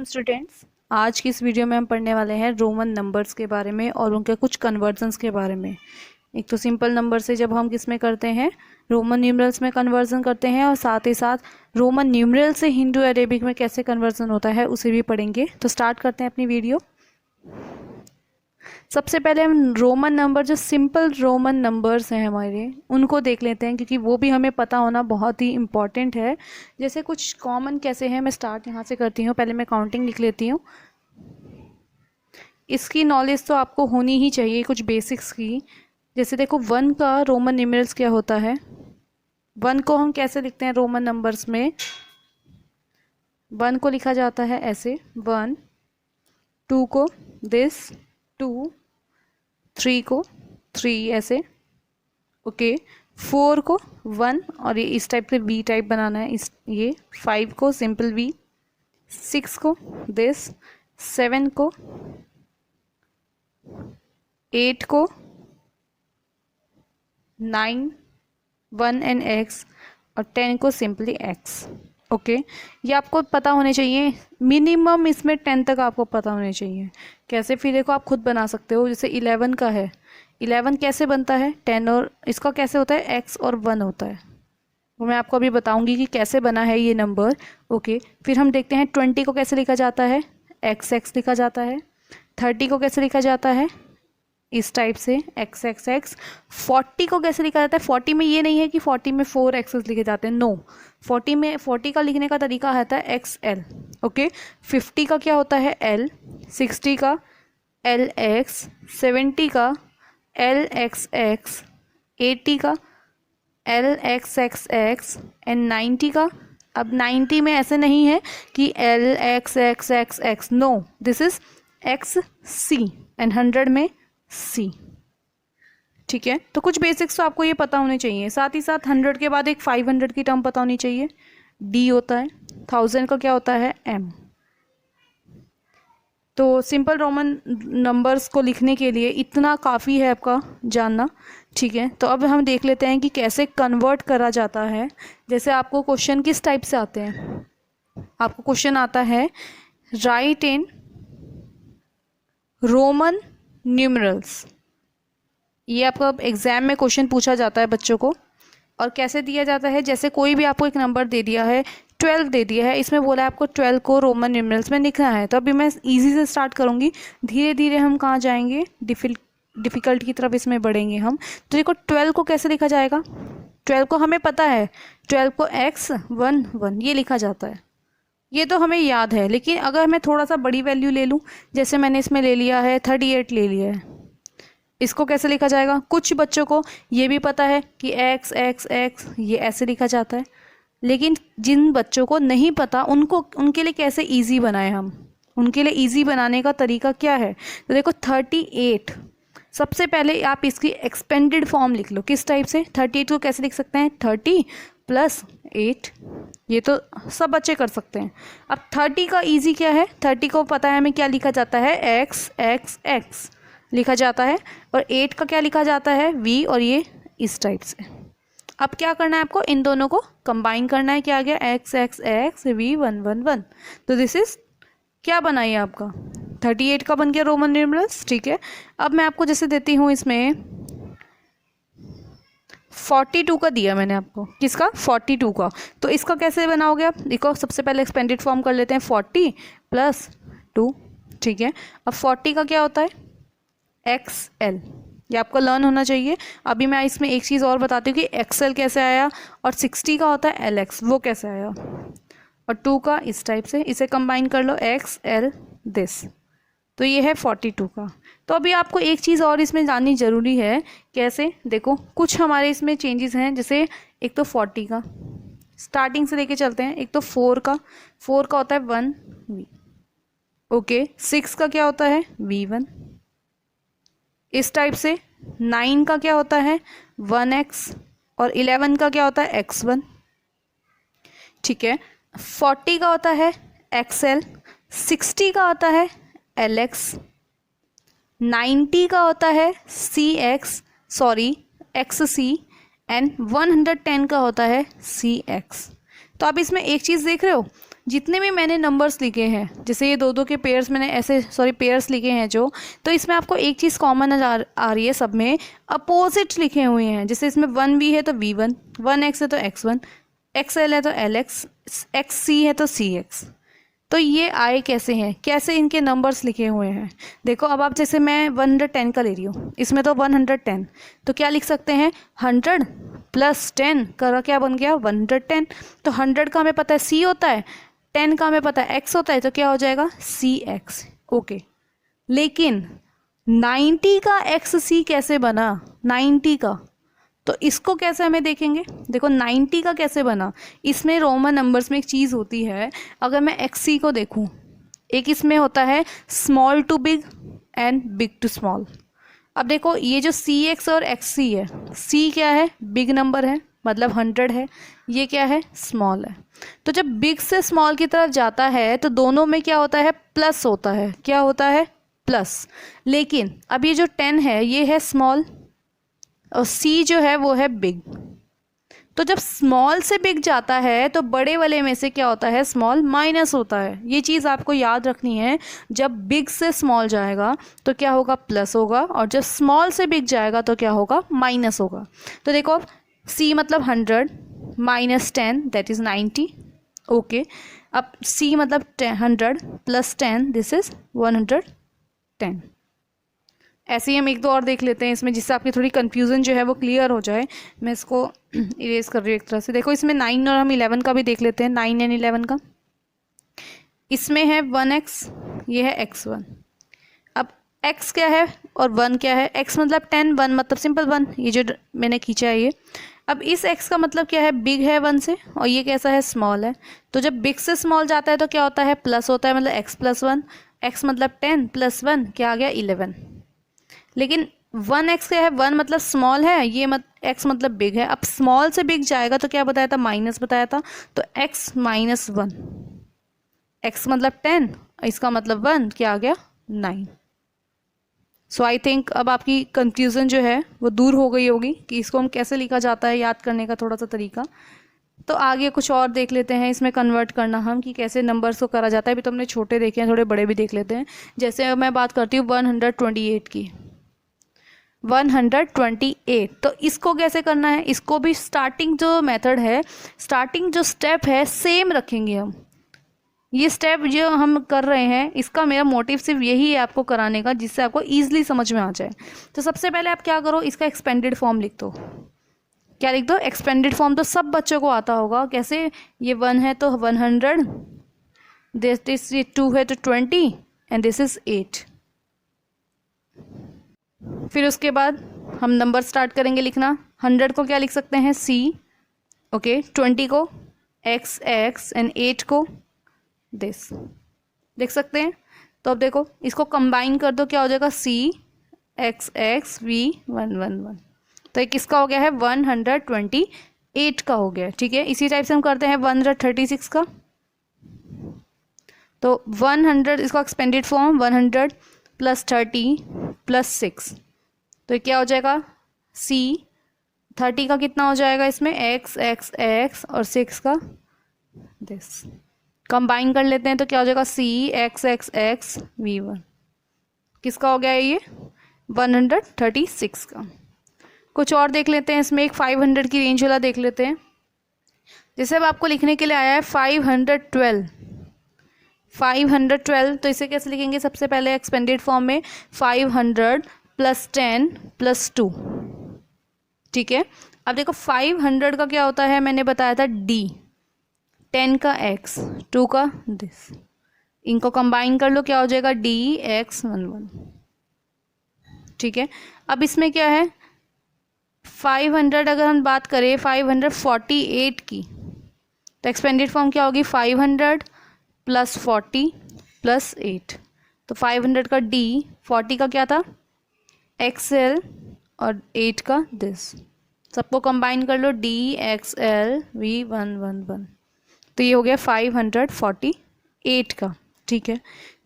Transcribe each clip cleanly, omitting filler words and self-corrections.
Students, आज की इस वीडियो में हम पढ़ने वाले हैं रोमन नंबर्स के बारे में और उनके कुछ कन्वर्जन्स के बारे में। एक तो सिंपल नंबर से जब हम किस में करते हैं, रोमन न्यूमरल्स में कन्वर्जन करते हैं, और साथ ही साथ रोमन न्यूमरल से हिंदू अरेबिक में कैसे कन्वर्जन होता है उसे भी पढ़ेंगे। तो स्टार्ट करते हैं अपनी वीडियो। सबसे पहले हम रोमन नंबर, जो सिंपल रोमन नंबर्स हैं हमारे, उनको देख लेते हैं, क्योंकि वो भी हमें पता होना बहुत ही इम्पॉर्टेंट है। जैसे कुछ कॉमन कैसे हैं, मैं स्टार्ट यहाँ से करती हूँ। पहले मैं काउंटिंग लिख लेती हूँ। इसकी नॉलेज तो आपको होनी ही चाहिए, कुछ बेसिक्स की। जैसे देखो, 1 का रोमन न्यूमरल्स क्या होता है। 1 को हम कैसे लिखते हैं रोमन नंबर्स में। 1 को लिखा जाता है ऐसे, 1। 2 को दिस, 2। 3 को 3 ऐसे, ओके। 4 को 1, और ये इस टाइप से वी टाइप बनाना है, इस ये। 5 को सिंपल वी। 6 को दिस। 7 को, 8 को 9, 1 एंड x, और 10 को सिंपली x, ओके। ये आपको पता होने चाहिए, मिनिमम इसमें 10 तक आपको पता होने चाहिए। कैसे, फिर देखो आप खुद बना सकते हो। जैसे 11 का है, 11 कैसे बनता है, 10 और इसका कैसे होता है, x और 1 होता है। वो मैं आपको अभी बताऊंगी कि कैसे बना है ये नंबर, ओके। फिर हम देखते हैं 20 को कैसे लिखा जाता है, x लिखा जाता है। 30 को कैसे लिखा जाता है, इस टाइप से, x। 40 को कैसे लिखा जाता है। 40 में ये नहीं है कि 40 में 4 एक्सेस लिखे जाते हैं, नो। 40 में 40 का लिखने का तरीका आता है XL, ओके। 50 का क्या होता है, L। 60 का LX। 70 का LXX। 80 का LXXX एंड 90 का, अब 90 में ऐसे नहीं है कि LXXXX, no, this is XC, and 100 में C, ठीक है। तो कुछ बेसिक्स तो आपको ये पता होने चाहिए। साथ ही साथ 100 के बाद एक 500 की टर्म पता होनी चाहिए, D होता है। 1000 का क्या होता है, M। तो सिंपल रोमन नंबर्स को लिखने के लिए इतना काफ़ी है आपका जानना, ठीक है। तो अब हम देख लेते हैं कि कैसे कन्वर्ट करा जाता है। जैसे आपको क्वेश्चन किस टाइप से आते हैं, आपको क्वेश्चन आता है राइट इन रोमन न्यूमरल्स। ये आपका एग्जाम में क्वेश्चन पूछा जाता है बच्चों को। और कैसे दिया जाता है, जैसे कोई भी आपको एक नंबर दे दिया है, 12 दे दिया है, इसमें बोला है आपको 12 को रोमन न्यूमरल्स में लिखना है। तो अभी मैं इजी से स्टार्ट करूँगी, धीरे धीरे हम कहाँ जाएंगे, डिफ़िकल्ट की तरफ इसमें बढ़ेंगे हम। तो देखो 12 को कैसे लिखा जाएगा। 12 को हमें पता है, 12 को X11 ये लिखा जाता है, ये तो हमें याद है। लेकिन अगर मैं थोड़ा सा बड़ी वैल्यू ले लूँ, जैसे मैंने इसमें ले लिया है 38 ले लिया है, इसको कैसे लिखा जाएगा। कुछ बच्चों को ये भी पता है कि x ये ऐसे लिखा जाता है, लेकिन जिन बच्चों को नहीं पता उनके लिए कैसे इजी बनाए हम, उनके लिए इजी बनाने का तरीका क्या है। तो देखो 38, सबसे पहले आप इसकी एक्सपेंडेड फॉर्म लिख लो। किस टाइप से, 38 को कैसे लिख सकते हैं, 30 + 8, ये तो सब बच्चे कर सकते हैं। अब 30 का इजी क्या है, 30 को पता है हमें क्या लिखा जाता है, x लिखा जाता है। और 8 का क्या लिखा जाता है, v, और ये इस टाइप से। अब क्या करना है आपको, इन दोनों को कंबाइन करना है। क्या आ गया, x v 1 तो दिस इज क्या बना ये आपका 38 का बन गया रोमन न्यूमरल्स, ठीक है। अब मैं आपको जैसे देती हूँ, इसमें 42 का दिया मैंने आपको, किसका, 42 का। तो इसका कैसे बनाओगे आप, देखो सबसे पहले एक्सपेंडेड फॉर्म कर लेते हैं, 40 + 2, ठीक है। अब 40 का क्या होता है, XL, ये आपको लर्न होना चाहिए। अभी मैं इसमें एक चीज़ और बताती हूँ कि XL कैसे आया, और 60 का होता है LX, वो कैसे आया, और 2 का इस टाइप से, इसे कंबाइन कर लो, XL दिस। तो ये है 42 का। तो अभी आपको एक चीज़ और इसमें जाननी ज़रूरी है, कैसे, देखो कुछ हमारे इसमें चेंजेस हैं। जैसे एक तो 40 का, स्टार्टिंग से लेके चलते हैं। एक तो 4 का होता है 1V, ओके। 6 का क्या होता है, V1, इस टाइप से। 9 का क्या होता है, 1x, और 11 का क्या होता है, x1, ठीक है। 40 का होता है XL, 60 का होता है LX, 90 का होता है XC, एंड 110 का होता है CX। तो आप इसमें एक चीज़ देख रहे हो, जितने भी मैंने नंबर्स लिखे हैं, जैसे ये दो दो के पेयर्स मैंने ऐसे पेयर्स लिखे हैं जो, तो इसमें आपको एक चीज़ कॉमन आ रही है, सब में अपोजिट लिखे हुए हैं। जैसे इसमें 1 भी है तो V1, 1x है तो x1, XL है तो LX, XC है तो CX। तो ये आए कैसे हैं, कैसे इनके नंबर्स लिखे हुए हैं। देखो अब आप जैसे मैं 110 का ले रही हूँ, इसमें तो 110, तो क्या लिख सकते हैं 100 + 10 का क्या बन गया 110। तो 100 का हमें पता है C होता है, 10 का हमें पता है X होता है, तो क्या हो जाएगा CX। ओके, लेकिन 90 का XC कैसे बना, 90 का, तो इसको कैसे हमें देखेंगे। देखो 90 का कैसे बना, इसमें रोमन नंबर्स में एक चीज़ होती है, अगर मैं XC को देखूं, एक इसमें होता है small to big and big to small. अब देखो ये जो CX और XC है, C क्या है बिग नंबर है मतलब 100 है, ये क्या है स्मॉल है। तो जब बिग से स्मॉल की तरफ जाता है तो दोनों में क्या होता है प्लस होता है, क्या होता है प्लस। लेकिन अब ये जो 10 है ये है स्मॉल और C जो है वो है बिग। तो जब स्मॉल से बिग जाता है तो बड़े वाले में से क्या होता है स्मॉल माइनस होता है। ये चीज़ आपको याद रखनी है, जब बिग से स्मॉल जाएगा तो क्या होगा प्लस होगा, और जब स्मॉल से बिग जाएगा तो क्या होगा माइनस होगा। तो देखो C मतलब 100 - 10 दैट इज़ 90। ओके, अब C मतलब 100 + 10 दिस इज़ 110। ऐसे ही हम एक दो और देख लेते हैं इसमें, जिससे आपकी थोड़ी कन्फ्यूज़न जो है वो क्लियर हो जाए। मैं इसको इरेज कर रही हूँ एक तरह से। देखो इसमें 9 और हम 11 का भी देख लेते हैं, 9 एंड 11 का। इसमें है 1x, ये है x1। अब x क्या है और 1 क्या है, x मतलब 10, 1 मतलब सिंपल 1, ये जो मैंने खींचा है ये। अब इस x का मतलब क्या है बिग है 1 से, और ये कैसा है स्मॉल है। तो जब बिग से स्मॉल जाता है तो क्या होता है प्लस होता है, मतलब x + 1, x मतलब 10 + 1 क्या आ गया 11। लेकिन 1x क्या है, 1 मतलब स्मॉल है, ये x मतलब बिग है। अब स्मॉल से बिग जाएगा तो क्या बताया था माइनस बताया था, तो x - 1, x मतलब 10, इसका मतलब 1 क्या आ गया 9। सो आई थिंक अब आपकी कंफ्यूजन जो है वो दूर हो गई होगी कि इसको हम कैसे लिखा जाता है, याद करने का थोड़ा सा तरीका। तो आगे कुछ और देख लेते हैं इसमें कन्वर्ट करना हम, कि कैसे नंबर्स को करा जाता है। अभी तो हमने छोटे देखे हैं, थोड़े बड़े भी देख लेते हैं। जैसे मैं बात करती हूँ 128 की, 128, तो इसको कैसे करना है, इसको भी स्टार्टिंग जो मेथड है, स्टार्टिंग जो स्टेप है सेम रखेंगे हम। ये स्टेप जो हम कर रहे हैं इसका मेरा मोटिव सिर्फ यही है आपको कराने का, जिससे आपको ईजिली समझ में आ जाए। तो सबसे पहले आप क्या करो, इसका एक्सपेंडेड फॉर्म लिख दो। क्या लिख दो, एक्सपेंडेड फॉर्म। तो सब बच्चों को आता होगा कैसे, ये 1 है तो 100, दिस ये 2 है तो 20 एंड दिस इज 8। फिर उसके बाद हम नंबर स्टार्ट करेंगे लिखना। 100 को क्या लिख सकते हैं C, ओके, 20 को x एंड 8 को दिस देख सकते हैं। तो अब देखो इसको कंबाइन कर दो, क्या हो जाएगा C x V 111। तो एक किसका हो गया है 128 का हो गया, ठीक है। इसी टाइप से हम करते हैं 136 का। तो 100 इसका एक्सपेंडेड फॉर्म 100 + 30 + 6, तो क्या हो जाएगा C। 30 का कितना हो जाएगा इसमें x और 6 का दिस, कंबाइन कर लेते हैं तो क्या हो जाएगा C x V1। किसका हो गया है ये 136 का। कुछ और देख लेते हैं इसमें, एक 500 की रेंज वाला देख लेते हैं। जैसे अब आपको लिखने के लिए आया है 512, तो इसे कैसे लिखेंगे, सबसे पहले एक्सपेंडेड फॉर्म में 500 + 10 + 2, ठीक है। अब देखो 500 का क्या होता है, मैंने बताया था D, 10 का x, 2 का दिस, इनको कंबाइन कर लो क्या हो जाएगा D x 11, ठीक है। अब इसमें क्या है 500, अगर हम बात करें 548 की, तो एक्सपेंडेड फॉर्म क्या होगी 500 + 40 + 8। तो 500 का D, 40 का क्या था XL और 8 का दिस, सबको कंबाइन कर लो D XL V 111। तो ये हो गया 548 का, ठीक है।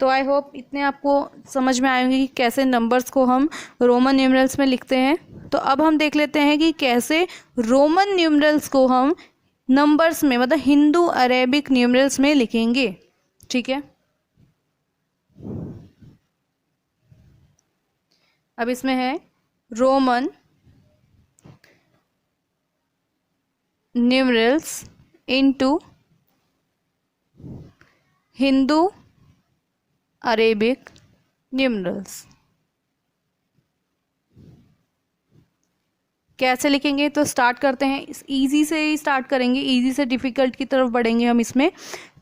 तो आई होप इतने आपको समझ में आएंगे कि कैसे नंबर्स को हम रोमन न्यूमरल्स में लिखते हैं। तो अब हम देख लेते हैं कि कैसे रोमन न्यूमरल्स को हम नंबर्स में, मतलब हिंदू अरेबिक न्यूमरल्स में लिखेंगे। ठीक है, अब इसमें है Roman numerals into Hindu Arabic numerals. कैसे लिखेंगे, तो स्टार्ट करते हैं, इजी से ही स्टार्ट करेंगे, इजी से डिफ़िकल्ट की तरफ बढ़ेंगे हम इसमें।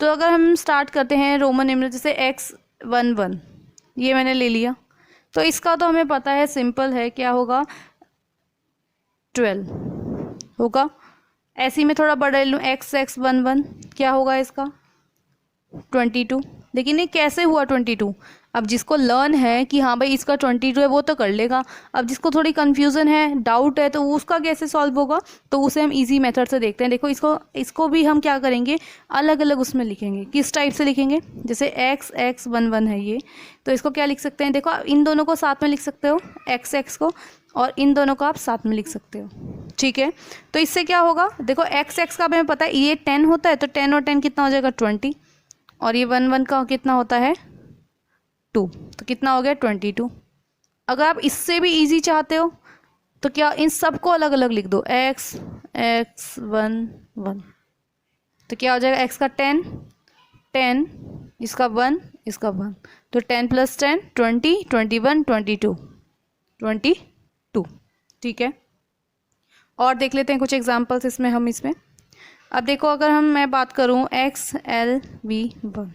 तो अगर हम स्टार्ट करते हैं रोमन न्यूमरल, जैसे x11 ये मैंने ले लिया, तो इसका तो हमें पता है, सिंपल है, क्या होगा 12 होगा। ऐसे ही मैं थोड़ा बड़ा ले लूँ, x11 क्या होगा इसका 22। लेकिन ये कैसे हुआ 22, अब जिसको लर्न है कि हाँ भाई इसका 22 है वो तो कर लेगा। अब जिसको थोड़ी कन्फ्यूज़न है, डाउट है, तो उसका कैसे सॉल्व होगा, तो उसे हम इजी मेथड से देखते हैं। देखो इसको भी हम क्या करेंगे, अलग अलग उसमें लिखेंगे। किस टाइप से लिखेंगे, जैसे x11 है ये, तो इसको क्या लिख सकते हैं, देखो इन दोनों को साथ में लिख सकते हो, x को, और इन दोनों को आप साथ में लिख सकते हो। ठीक है, तो इससे क्या होगा, देखो x का हमें पता है ये 10 होता है, तो 10 और 10 कितना हो जाएगा 20, और ये 1 का कितना होता है 2, तो कितना हो गया 22। अगर आप इससे भी इजी चाहते हो तो क्या, इन सबको अलग अलग लिख दो, x11, तो क्या हो जाएगा, x का 10, 10, इसका 1, इसका 1, तो 10 + 10 20, 21, 22, 22। ठीक है, और देख लेते हैं कुछ एग्जांपल्स इसमें हम इसमें। अब देखो, अगर मैं बात करूं XLV1,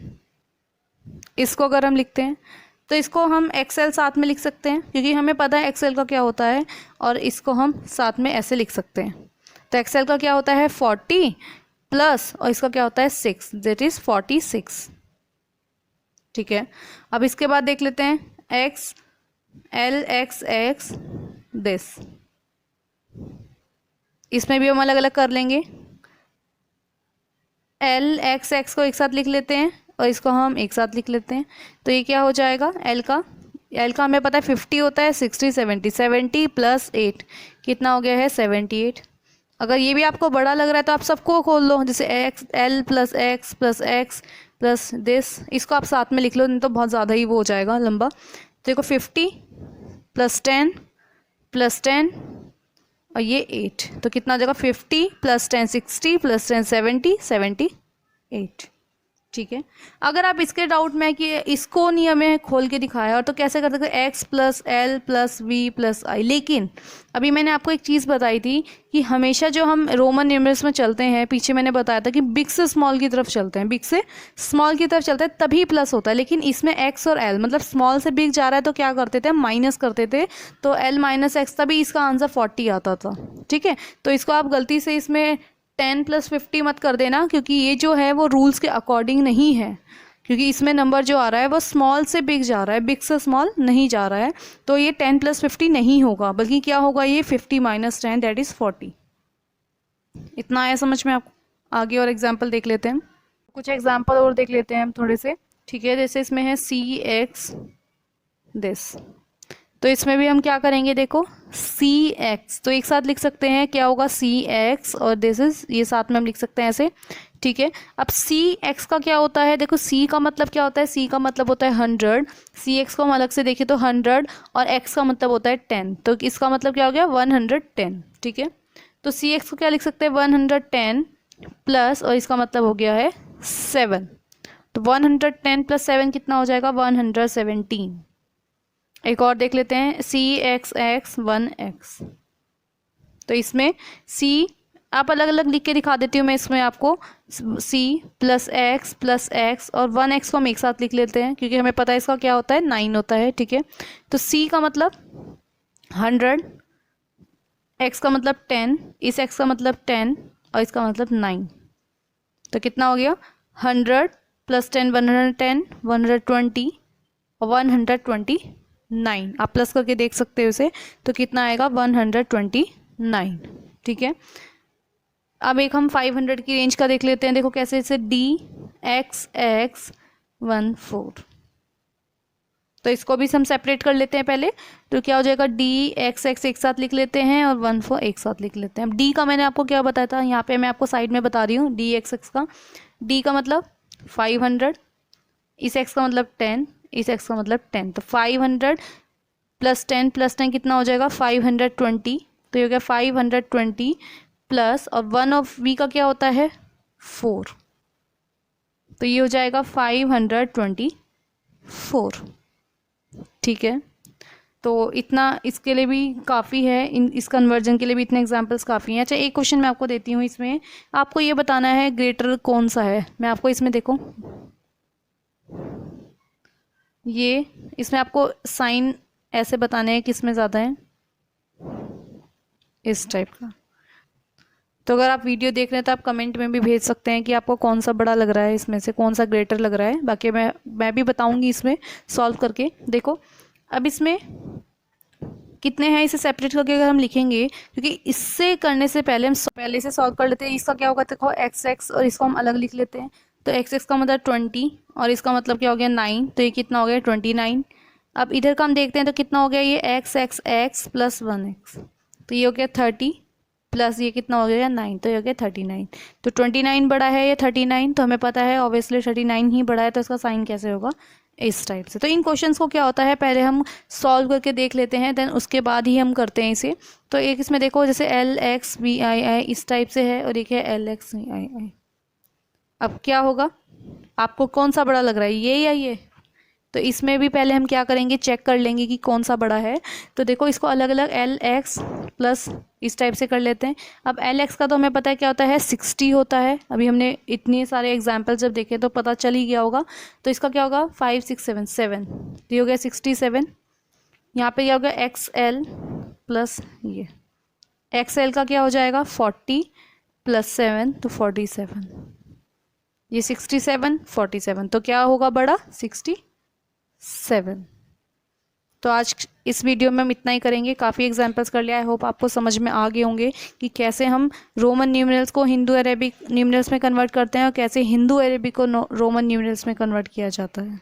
इसको अगर हम लिखते हैं तो इसको हम XL साथ में लिख सकते हैं, क्योंकि हमें पता है XL का क्या होता है, और इसको हम साथ में ऐसे लिख सकते हैं। तो XL का क्या होता है 40 प्लस, और इसका क्या होता है 6, दैट इज़ 46। ठीक है, अब इसके बाद देख लेते हैं XLXX दिस, इसमें भी हम अलग अलग कर लेंगे। LXX को एक साथ लिख लेते हैं, और इसको हम एक साथ लिख लेते हैं, तो ये क्या हो जाएगा, L का हमें पता है 50 होता है, 60 70, 70 + 8 कितना हो गया है 78। अगर ये भी आपको बड़ा लग रहा है तो आप सबको खोल लो, जैसे L + X + X + दिस, इसको आप साथ में लिख लो, नहीं तो बहुत ज़्यादा ही वो हो जाएगा लंबा। तो देखो 50 + 10 + 10 और ये 8, तो कितना हो जाएगा 50 + 10 60 + 10 70, 78। ठीक है, अगर आप इसके डाउट में कि इसको नहीं हमें खोल के दिखाया और तो कैसे कर सकते हैं, x + L + V + I। लेकिन अभी मैंने आपको एक चीज़ बताई थी कि हमेशा जो हम रोमन न्यूमरल्स में चलते हैं, पीछे मैंने बताया था कि बिग से स्मॉल की तरफ चलते हैं, बिग से स्मॉल की तरफ चलते हैं तभी प्लस होता है। लेकिन इसमें x और L, मतलब स्मॉल से बिग जा रहा है तो क्या करते थे, माइनस करते थे, तो L - x, तभी इसका आंसर 40 आता था। ठीक है, तो इसको आप गलती से इसमें 10 + 50 मत कर देना, क्योंकि ये जो है वो रूल्स के अकॉर्डिंग नहीं है, क्योंकि इसमें नंबर जो आ रहा है वो स्मॉल से बिग जा रहा है, बिग से स्मॉल नहीं जा रहा है। तो ये 10 + 50 नहीं होगा, बल्कि क्या होगा, ये 50 - 10 दैट इज़ 40। इतना आया समझ में आपको? आगे और एग्जाम्पल देख लेते हैं, कुछ एग्जाम्पल और देख लेते हैं हम थोड़े से। ठीक है, जैसे इसमें है CX दिस, तो इसमें भी हम क्या करेंगे, देखो CX तो एक साथ लिख सकते हैं, क्या होगा CX, और दिस इज, ये साथ में हम लिख सकते हैं ऐसे। ठीक है, अब CX का क्या होता है, देखो C का मतलब क्या होता है, C का मतलब होता है 100, CX को हम अलग से देखें तो 100, और X का मतलब होता है 10, तो इसका मतलब क्या हो गया 110। ठीक है, तो CX को क्या लिख सकते हैं 110 प्लस, और इसका मतलब हो गया है 7, तो 110 + 7 कितना हो जाएगा 117। एक और देख लेते हैं CXX1X, तो इसमें C आप अलग अलग लिख के दिखा देती हूँ मैं इसमें आपको, C + X + X और 1X को हम एक साथ लिख लेते हैं, क्योंकि हमें पता है इसका क्या होता है 9 होता है। ठीक है, तो C का मतलब 100, X का मतलब 10, इस X का मतलब 10 और इसका मतलब 9, तो कितना हो गया 100 + 10 110, 120 और 129, आप प्लस करके देख सकते हो इसे, तो कितना आएगा 129। ठीक है, अब एक हम 500 की रेंज का देख लेते हैं, देखो कैसे, इसे DXX14, तो इसको भी हम सेपरेट कर लेते हैं पहले। तो क्या हो जाएगा, डी एक्स एक्स एक साथ लिख लेते हैं और 1 4 एक साथ लिख लेते हैं। डी का मैंने आपको क्या बताया था, यहाँ पे मैं आपको साइड में बता रही हूँ। डी एक्स एक्स का, डी का मतलब 500, इस एक्स का मतलब 10, इस एक्स का मतलब 10। तो 500 प्लस 10 कितना हो जाएगा, 520। तो ये हो गया 520 प्लस, और 1 ऑफ वी का क्या होता है, 4। तो ये हो जाएगा 524। ठीक है, तो इतना इसके लिए भी काफ़ी है, इस कन्वर्जन के लिए भी इतने एग्जांपल्स काफ़ी हैं। अच्छा, एक क्वेश्चन मैं आपको देती हूँ, इसमें आपको ये बताना है ग्रेटर कौन सा है। मैं आपको इसमें देखो, ये इसमें आपको साइन ऐसे बताने हैं किस में ज़्यादा है, इस टाइप का। तो अगर आप वीडियो देख रहे हैं तो आप कमेंट में भी भेज सकते हैं कि आपको कौन सा बड़ा लग रहा है, इसमें से कौन सा ग्रेटर लग रहा है। बाकी मैं भी बताऊंगी इसमें सॉल्व करके। देखो अब इसमें कितने हैं, इसे सेपरेट करके अगर हम लिखेंगे, क्योंकि इससे करने से पहले हम पहले से सॉल्व कर लेते हैं। इसका क्या होगा, देखो एक्स एक्स, और इसको हम अलग लिख लेते हैं। तो एक्स एक्स का मतलब 20 और इसका मतलब क्या हो गया 9। तो ये कितना हो गया 29। अब इधर का हम देखते हैं तो कितना हो गया, ये x x x plus 1x, तो ये हो गया 30 प्लस ये कितना हो गया 9, तो ये हो गया 39। तो 29 बड़ा है या 39, तो हमें पता है ऑब्वियसली 39 ही बड़ा है। तो इसका साइन कैसे होगा, इस टाइप से। तो इन क्वेश्चंस को क्या होता है, पहले हम सॉल्व करके देख लेते हैं, देन उसके बाद ही हम करते हैं इसे। तो एक इसमें देखो, जैसे एल एक्स बी आई आई इस टाइप से है, और एक है एल एक्स बी आई आई। अब क्या होगा, आपको कौन सा बड़ा लग रहा है, ये या ये। तो इसमें भी पहले हम क्या करेंगे, चेक कर लेंगे कि कौन सा बड़ा है। तो देखो इसको अलग अलग एल एक्स प्लस इस टाइप से कर लेते हैं। अब एल एक्स का तो हमें पता है क्या होता है, 60 होता है। अभी हमने इतने सारे एग्जाम्पल जब देखे तो पता चल ही गया होगा। तो इसका क्या होगा 5 6 7 7, तो ये हो गया 67। यहाँ पे क्या होगा एक्स एल प्लस ये एक्स एल का क्या हो जाएगा 40 प्लस 7, तो 47। ये 67 47, तो क्या होगा बड़ा 67। तो आज इस वीडियो में हम इतना ही करेंगे, काफ़ी एग्जांपल्स कर लिया। आई होप आपको समझ में आ गए होंगे कि कैसे हम रोमन न्यूमरल्स को हिंदू अरेबिक न्यूमरल्स में कन्वर्ट करते हैं और कैसे हिंदू अरेबिक को रोमन न्यूमरल्स में कन्वर्ट किया जाता है।